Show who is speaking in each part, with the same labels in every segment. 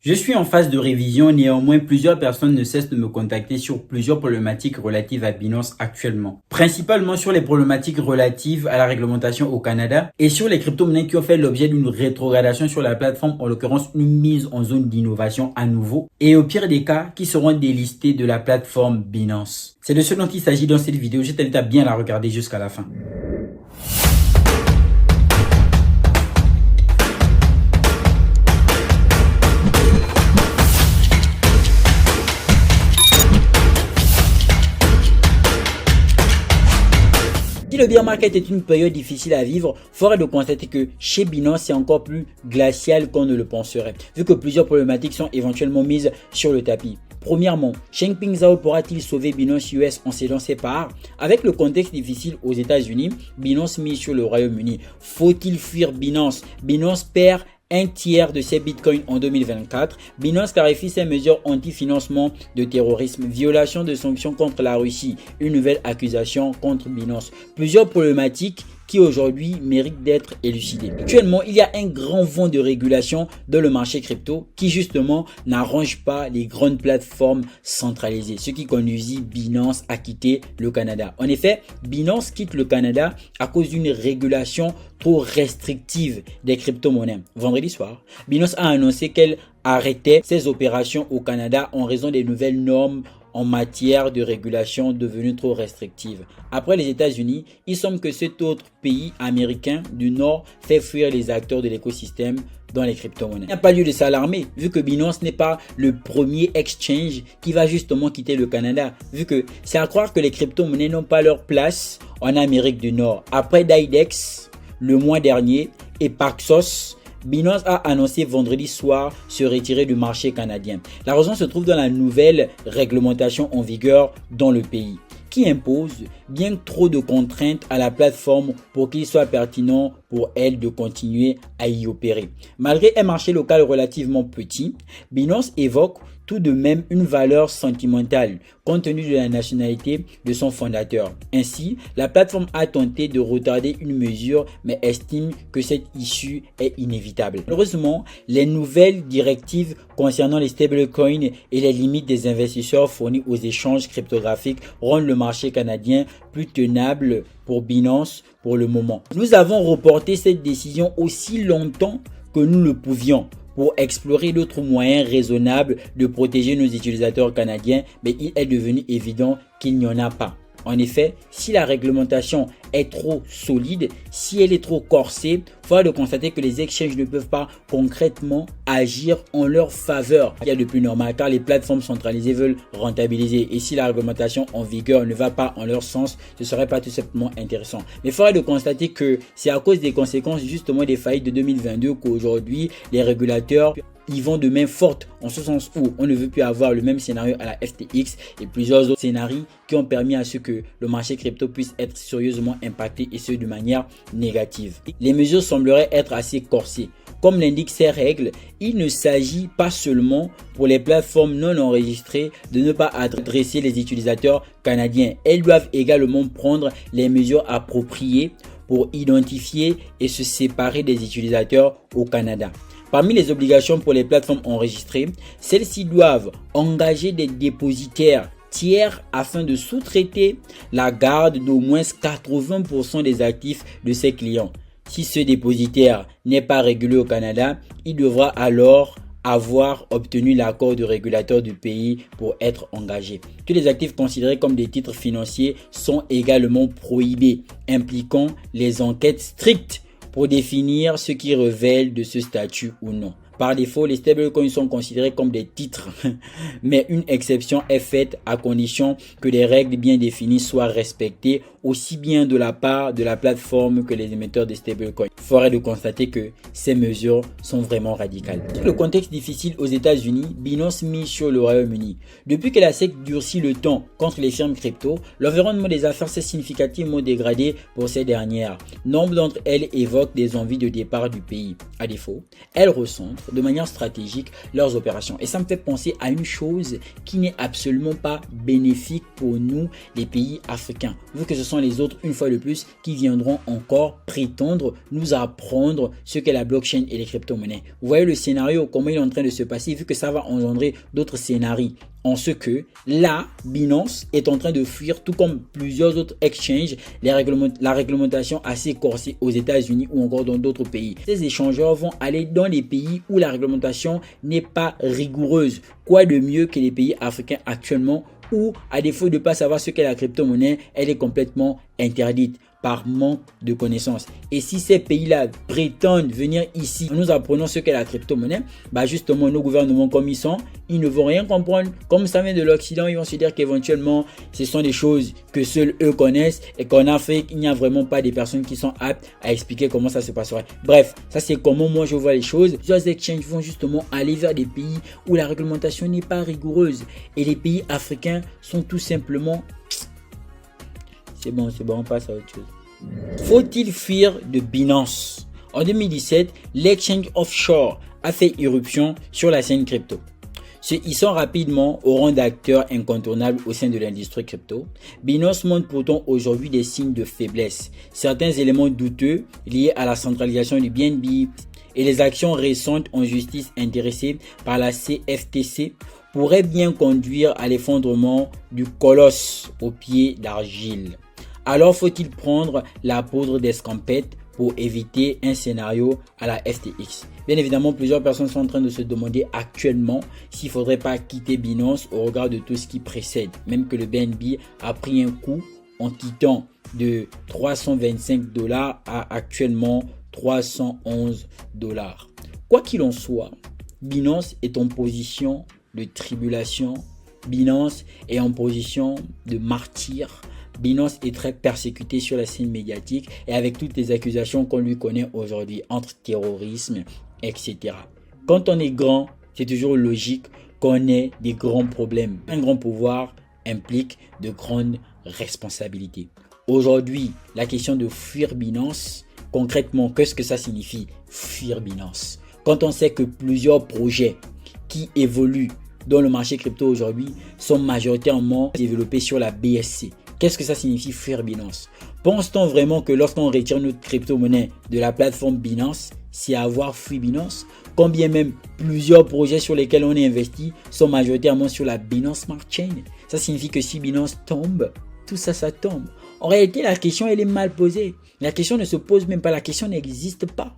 Speaker 1: Je suis en phase de révision, néanmoins plusieurs personnes ne cessent de me contacter sur plusieurs problématiques relatives à Binance actuellement. Principalement sur les problématiques relatives à la réglementation au Canada et sur les crypto-monnaies qui ont fait l'objet d'une rétrogradation sur la plateforme, en l'occurrence une mise en zone d'innovation à nouveau, et au pire des cas qui seront délistés de la plateforme Binance. C'est de ce dont il s'agit dans cette vidéo, je t'invite à bien la regarder jusqu'à la fin. Si le bear market est une période difficile à vivre, fort est de constater que chez Binance, c'est encore plus glacial qu'on ne le penserait, vu que plusieurs problématiques sont éventuellement mises sur le tapis. Premièrement, Changpeng Zhao pourra-t-il sauver Binance US en cédant ses parts? Avec le contexte difficile aux États-Unis, Binance mise sur le Royaume-Uni. Faut-il fuir Binance? Binance perd un tiers de ses bitcoins en 2024. Binance clarifie ses mesures anti-financement de terrorisme, violation de sanctions contre la Russie, une nouvelle accusation contre Binance. Plusieurs problématiques qui aujourd'hui méritent d'être élucidées. Actuellement, il y a un grand vent de régulation dans le marché crypto qui justement n'arrange pas les grandes plateformes centralisées, ce qui conduisit Binance à quitter le Canada. En effet, Binance quitte le Canada à cause d'une régulation trop restrictive des crypto-monnaies. Vendredi soir, Binance a annoncé qu'elle arrêtait ses opérations au Canada en raison des nouvelles normes en matière de régulation devenues trop restrictives. Après les États-Unis, il semble que cet autre pays américain du Nord fait fuir les acteurs de l'écosystème dans les crypto-monnaies. Il n'y a pas lieu de s'alarmer, vu que Binance n'est pas le premier exchange qui va justement quitter le Canada, vu que c'est à croire que les crypto-monnaies n'ont pas leur place en Amérique du Nord. Après DAIDEX, le mois dernier, et Paxos, Binance a annoncé vendredi soir se retirer du marché canadien. La raison se trouve dans la nouvelle réglementation en vigueur dans le pays, qui impose bien trop de contraintes à la plateforme pour qu'il soit pertinent pour elle de continuer à y opérer. Malgré un marché local relativement petit, Binance évoque tout de même une valeur sentimentale compte tenu de la nationalité de son fondateur. Ainsi, la plateforme a tenté de retarder une mesure mais estime que cette issue est inévitable. Malheureusement, les nouvelles directives concernant les stablecoins et les limites des investisseurs fournis aux échanges cryptographiques rendent le marché canadien plus tenable pour Binance pour le moment. Nous avons reporté cette décision aussi longtemps que nous le pouvions pour explorer d'autres moyens raisonnables de protéger nos utilisateurs canadiens, mais il est devenu évident qu'il n'y en a pas. En effet, si la réglementation est trop solide, si elle est trop corsée, il faut de constater que les exchanges ne peuvent pas concrètement agir en leur faveur. Il y a de plus normal car les plateformes centralisées veulent rentabiliser et si la réglementation en vigueur ne va pas en leur sens, ce serait pas tout simplement intéressant. Mais il faudrait de constater que c'est à cause des conséquences justement des faillites de 2022 qu'aujourd'hui les régulateurs ils vont de main forte en ce sens où on ne veut plus avoir le même scénario à la FTX et plusieurs autres scénarios qui ont permis à ce que le marché crypto puisse être sérieusement impacté et ce de manière négative. Les mesures sembleraient être assez corsées. Comme l'indiquent ces règles, il ne s'agit pas seulement pour les plateformes non enregistrées de ne pas adresser les utilisateurs canadiens. Elles doivent également prendre les mesures appropriées pour identifier et se séparer des utilisateurs au Canada. Parmi les obligations pour les plateformes enregistrées, celles-ci doivent engager des dépositaires tiers afin de sous-traiter la garde d'au moins 80% des actifs de ses clients. Si ce dépositaire n'est pas régulé au Canada, il devra alors avoir obtenu l'accord du régulateur du pays pour être engagé. Tous les actifs considérés comme des titres financiers sont également prohibés, impliquant les enquêtes strictes pour définir ce qui révèle de ce statut ou non. Par défaut, les stablecoins sont considérés comme des titres, mais une exception est faite à condition que des règles bien définies soient respectées aussi bien de la part de la plateforme que les émetteurs de stablecoins. Il faudrait de constater que ces mesures sont vraiment radicales. Dans le contexte difficile aux États-Unis, Binance mise sur le Royaume-Uni. Depuis que la SEC durcit le temps contre les firmes crypto, l'environnement des affaires s'est significativement dégradé pour ces dernières. Nombre d'entre elles évoquent des envies de départ du pays. À défaut, elles ressentent de manière stratégique leurs opérations. Et ça me fait penser à une chose qui n'est absolument pas bénéfique pour nous, les pays africains, vu que ce sont les autres, une fois de plus, qui viendront encore prétendre nous apprendre ce qu'est la blockchain et les crypto-monnaies. Vous voyez le scénario, comment il est en train de se passer, vu que ça va engendrer d'autres scénarios. En ce que là, Binance est en train de fuir, tout comme plusieurs autres exchanges, la réglementation assez corsée aux États-Unis ou encore dans d'autres pays. Ces échangeurs vont aller dans les pays où la réglementation n'est pas rigoureuse. Quoi de mieux que les pays africains actuellement où, à défaut de ne pas savoir ce qu'est la crypto-monnaie, elle est complètement interdite par manque de connaissances. Et si ces pays-là prétendent venir ici en nous apprenant ce qu'est la crypto-monnaie, bah justement nos gouvernements comme ils sont, ils ne vont rien comprendre. Comme ça vient de l'Occident, ils vont se dire qu'éventuellement ce sont des choses que seuls eux connaissent et qu'en Afrique, il n'y a vraiment pas des personnes qui sont aptes à expliquer comment ça se passerait. Bref, ça c'est comment moi je vois les choses. Plusieurs exchanges vont justement aller vers des pays où la réglementation n'est pas rigoureuse et les pays africains sont tout simplement... C'est bon, on passe à autre chose. Faut-il fuir de Binance? En 2017, l'exchange offshore a fait irruption sur la scène crypto. Se hissant rapidement au rang d'acteur incontournable au sein de l'industrie crypto, Binance montre pourtant aujourd'hui des signes de faiblesse. Certains éléments douteux liés à la centralisation du BNB et les actions récentes en justice intéressées par la CFTC pourraient bien conduire à l'effondrement du colosse au pied d'argile. Alors faut-il prendre la poudre d'escampette pour éviter un scénario à la FTX? Bien évidemment, plusieurs personnes sont en train de se demander actuellement s'il ne faudrait pas quitter Binance au regard de tout ce qui précède. Même que le BNB a pris un coup en quittant de 325 $ à actuellement 311 $. Quoi qu'il en soit, Binance est en position de tribulation. Binance est en position de martyr. Binance est très persécuté sur la scène médiatique et avec toutes les accusations qu'on lui connaît aujourd'hui entre terrorisme, etc. Quand on est grand, c'est toujours logique qu'on ait des grands problèmes. Un grand pouvoir implique de grandes responsabilités. Aujourd'hui, la question de fuir Binance, concrètement, qu'est-ce que ça signifie, fuir Binance? Quand on sait que plusieurs projets qui évoluent dans le marché crypto aujourd'hui sont majoritairement développés sur la BSC. Qu'est-ce que ça signifie fuir Binance? Pense-t-on vraiment que lorsqu'on retire notre crypto-monnaie de la plateforme Binance, c'est avoir fui Binance? Quand bien même plusieurs projets sur lesquels on est investi sont majoritairement sur la Binance Smart Chain. Ça signifie que si Binance tombe, tout ça, ça tombe. En réalité, la question, elle est mal posée. La question ne se pose même pas, la question n'existe pas.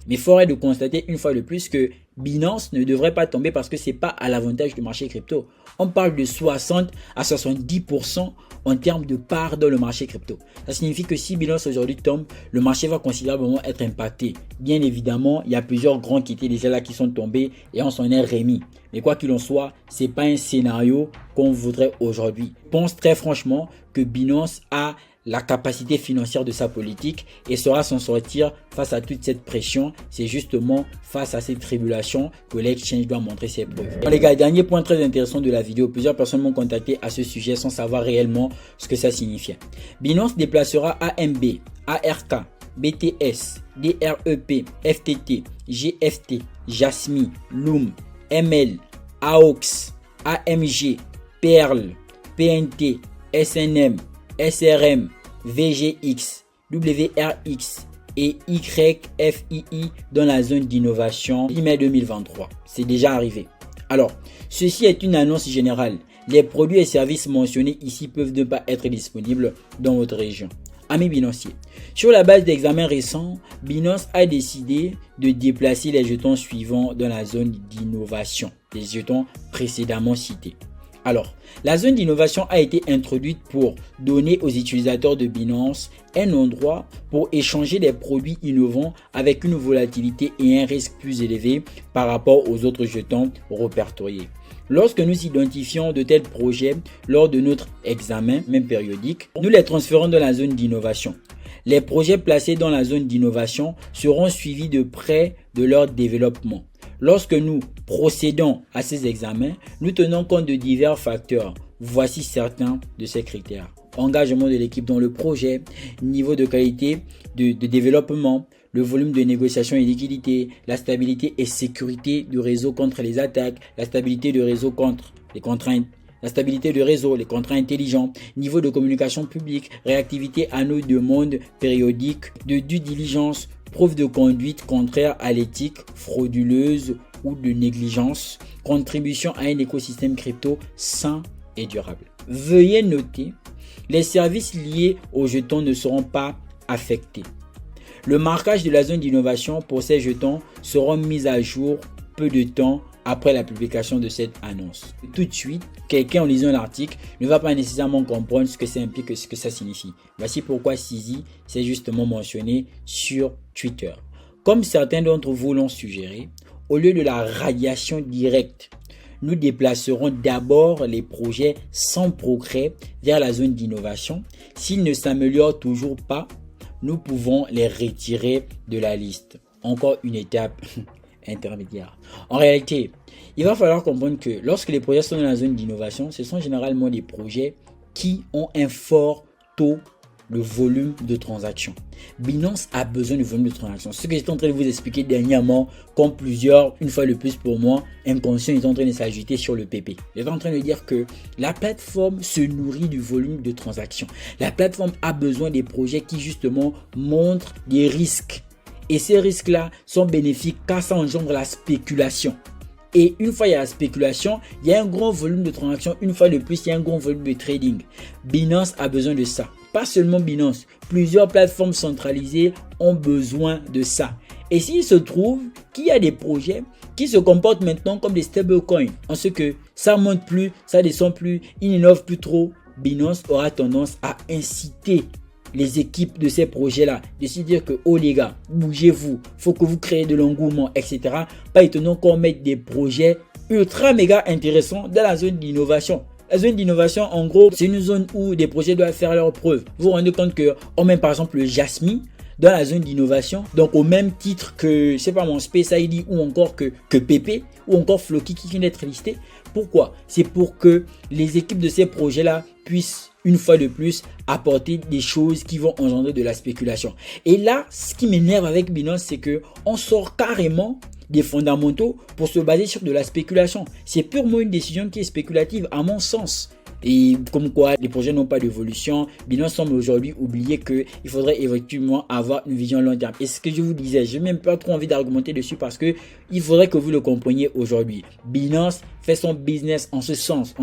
Speaker 1: Mais il faudrait de constater une fois de plus que Binance ne devrait pas tomber parce que ce n'est pas à l'avantage du marché crypto. On parle de 60 à 70% en termes de part dans le marché crypto. Ça signifie que si Binance aujourd'hui tombe, le marché va considérablement être impacté. Bien évidemment, il y a plusieurs grands qui étaient déjà là qui sont tombés et on s'en est remis. Mais quoi qu'il en soit, ce n'est pas un scénario qu'on voudrait aujourd'hui. Je pense très franchement que Binance a la capacité financière de sa politique et saura s'en sortir face à toute cette pression. C'est justement face à ces tribulations que l'exchange doit montrer ses preuves. Alors les gars, dernier point très intéressant de la vidéo, plusieurs personnes m'ont contacté à ce sujet sans savoir réellement ce que ça signifiait. Binance déplacera AMB, ARK, BTS, DREP, FTT, GFT, Jasmy, Loom, ML, AOX, AMG, Perl, PNT, SNM, SRM, VGX, WRX et YFII dans la zone d'innovation mai 2023. C'est déjà arrivé. Alors, ceci est une annonce générale. Les produits et services mentionnés ici peuvent ne pas être disponibles dans votre région. Amis binanciers, sur la base d'examens récents, Binance a décidé de déplacer les jetons suivants dans la zone d'innovation, les jetons précédemment cités. Alors, la zone d'innovation a été introduite pour donner aux utilisateurs de Binance un endroit pour échanger des produits innovants avec une volatilité et un risque plus élevé par rapport aux autres jetons répertoriés. Lorsque nous identifions de tels projets lors de notre examen, même périodique, nous les transférons dans la zone d'innovation. Les projets placés dans la zone d'innovation seront suivis de près de leur développement. Lorsque nous procédons à ces examens, nous tenons compte de divers facteurs. Voici certains de ces critères. Engagement de l'équipe dans le projet, niveau de qualité de développement, le volume de négociation et liquidité, la stabilité et sécurité du réseau contre les attaques, la stabilité du réseau contre les contraintes, la stabilité du réseau, les contrats intelligents, niveau de communication publique, réactivité à nos demandes périodiques, de due diligence, preuve de conduite contraire à l'éthique, frauduleuse ou de négligence, contribution à un écosystème crypto sain et durable. Veuillez noter, les services liés aux jetons ne seront pas affectés. Le marquage de la zone d'innovation pour ces jetons sera mis à jour peu de temps après la publication de cette annonce. Tout de suite, quelqu'un en lisant l'article ne va pas nécessairement comprendre ce que ça implique et ce que ça signifie. Voici pourquoi CZ s'est justement mentionné sur Twitter. Comme certains d'entre vous l'ont suggéré, au lieu de la radiation directe, nous déplacerons d'abord les projets sans progrès vers la zone d'innovation. S'ils ne s'améliorent toujours pas, nous pouvons les retirer de la liste. Encore une étape intermédiaire. En réalité, il va falloir comprendre que lorsque les projets sont dans la zone d'innovation, ce sont généralement des projets qui ont un fort taux de volume de transactions. Binance a besoin de volume de transactions. Ce que j'étais en train de vous expliquer dernièrement, comme plusieurs, une fois de plus pour moi, inconscient est en train de s'ajouter sur le PP. J'étais en train de dire que la plateforme se nourrit du volume de transactions. La plateforme a besoin des projets qui justement montrent des risques. Et ces risques-là sont bénéfiques car ça engendre la spéculation. Et une fois il y a la spéculation, il y a un grand volume de transactions. Une fois de plus, il y a un grand volume de trading. Binance a besoin de ça. Pas seulement Binance. Plusieurs plateformes centralisées ont besoin de ça. Et s'il se trouve qu'il y a des projets qui se comportent maintenant comme des stablecoins, en ce que ça monte plus, ça descend plus, ils n'innovent plus trop, Binance aura tendance à inciter les équipes de ces projets-là, de se dire que, oh les gars, bougez-vous, faut que vous créez de l'engouement, etc. Pas étonnant qu'on mette des projets ultra méga intéressants dans la zone d'innovation. La zone d'innovation, en gros, c'est une zone où des projets doivent faire leurs preuves. Vous vous rendez compte qu'on met par exemple le Jasmine dans la zone d'innovation, donc au même titre que, c'est pas mon Space ID ou encore que PP ou encore Floki qui vient d'être listé. Pourquoi? C'est pour que les équipes de ces projets-là puissent une fois de plus apporter des choses qui vont engendrer de la spéculation. Et là, ce qui m'énerve avec Binance, c'est que on sort carrément des fondamentaux pour se baser sur de la spéculation. C'est purement une décision qui est spéculative à mon sens. Et comme quoi les projets n'ont pas d'évolution, Binance semble aujourd'hui oublier qu'il faudrait effectivement avoir une vision long terme. Et ce que je vous disais, je n'ai même pas trop envie d'argumenter dessus parce que il faudrait que vous le compreniez aujourd'hui. Binance fait son business en ce sens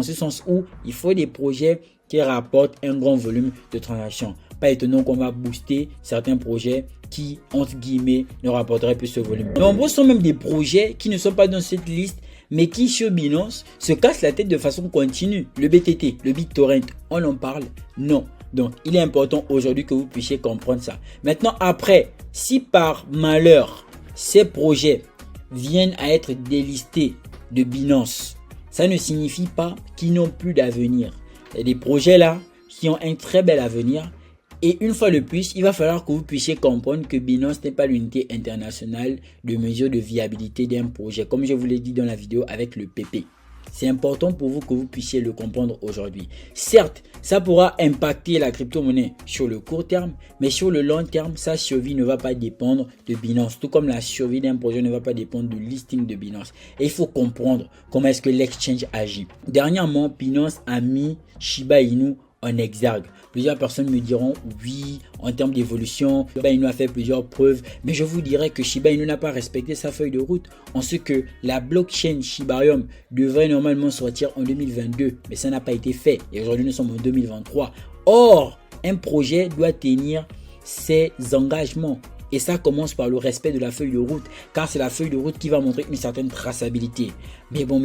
Speaker 1: où il faut des projets qui rapportent un grand volume de transactions. Pas étonnant qu'on va booster certains projets qui, entre guillemets, ne rapporteraient plus ce volume. Nombreux sont même des projets qui ne sont pas dans cette liste, mais qui sur Binance se cassent la tête de façon continue. Le BTT, le BitTorrent, on en parle? Non. Donc, il est important aujourd'hui que vous puissiez comprendre ça. Maintenant, après, si par malheur, ces projets viennent à être délistés de Binance, ça ne signifie pas qu'ils n'ont plus d'avenir. Il y a des projets là qui ont un très bel avenir. Et une fois de plus, il va falloir que vous puissiez comprendre que Binance n'est pas l'unité internationale de mesure de viabilité d'un projet, comme je vous l'ai dit dans la vidéo avec le PP. C'est important pour vous que vous puissiez le comprendre aujourd'hui. Certes, ça pourra impacter la crypto-monnaie sur le court terme, mais sur le long terme, sa survie ne va pas dépendre de Binance, tout comme la survie d'un projet ne va pas dépendre du listing de Binance. Et il faut comprendre comment est-ce que l'exchange agit. Dernièrement, Binance a mis Shiba Inu en exergue. Plusieurs personnes me diront oui, en termes d'évolution, Shiba Inu a fait plusieurs preuves, mais je vous dirais que Shiba Inu n'a pas respecté sa feuille de route en ce que la blockchain Shibarium devrait normalement sortir en 2022, mais ça n'a pas été fait et aujourd'hui nous sommes en 2023. Or, un projet doit tenir ses engagements. Et ça commence par le respect de la feuille de route, car c'est la feuille de route qui va montrer une certaine traçabilité. Mais bon,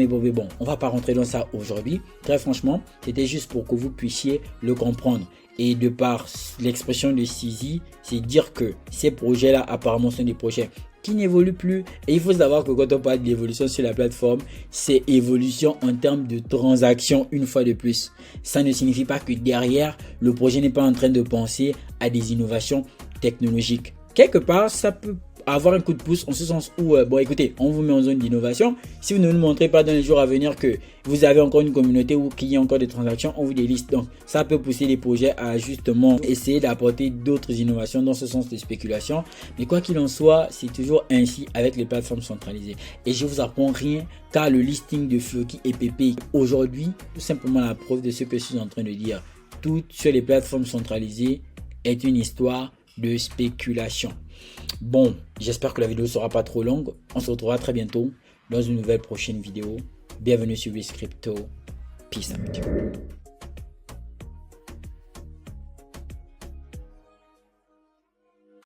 Speaker 1: on va pas rentrer dans ça aujourd'hui. Très franchement, c'était juste pour que vous puissiez le comprendre. Et de par l'expression de CZ, c'est dire que ces projets-là apparemment sont des projets qui n'évoluent plus. Et il faut savoir que quand on parle d'évolution sur la plateforme, c'est évolution en termes de transactions une fois de plus. Ça ne signifie pas que derrière, le projet n'est pas en train de penser à des innovations technologiques. Quelque part, ça peut avoir un coup de pouce en ce sens où, bon écoutez, on vous met en zone d'innovation. Si vous ne nous montrez pas dans les jours à venir que vous avez encore une communauté ou qu'il y a encore des transactions, on vous déliste. Donc ça peut pousser les projets à justement essayer d'apporter d'autres innovations dans ce sens de spéculation. Mais quoi qu'il en soit, c'est toujours ainsi avec les plateformes centralisées. Et je vous apprends rien, car le listing de Floki et Pepe aujourd'hui, tout simplement la preuve de ce que je suis en train de dire. Tout sur les plateformes centralisées est une histoire de spéculation. Bon, j'espère que la vidéo sera pas trop longue. On se retrouvera très bientôt dans une nouvelle prochaine vidéo. Bienvenue sur WizCrypto. Peace out.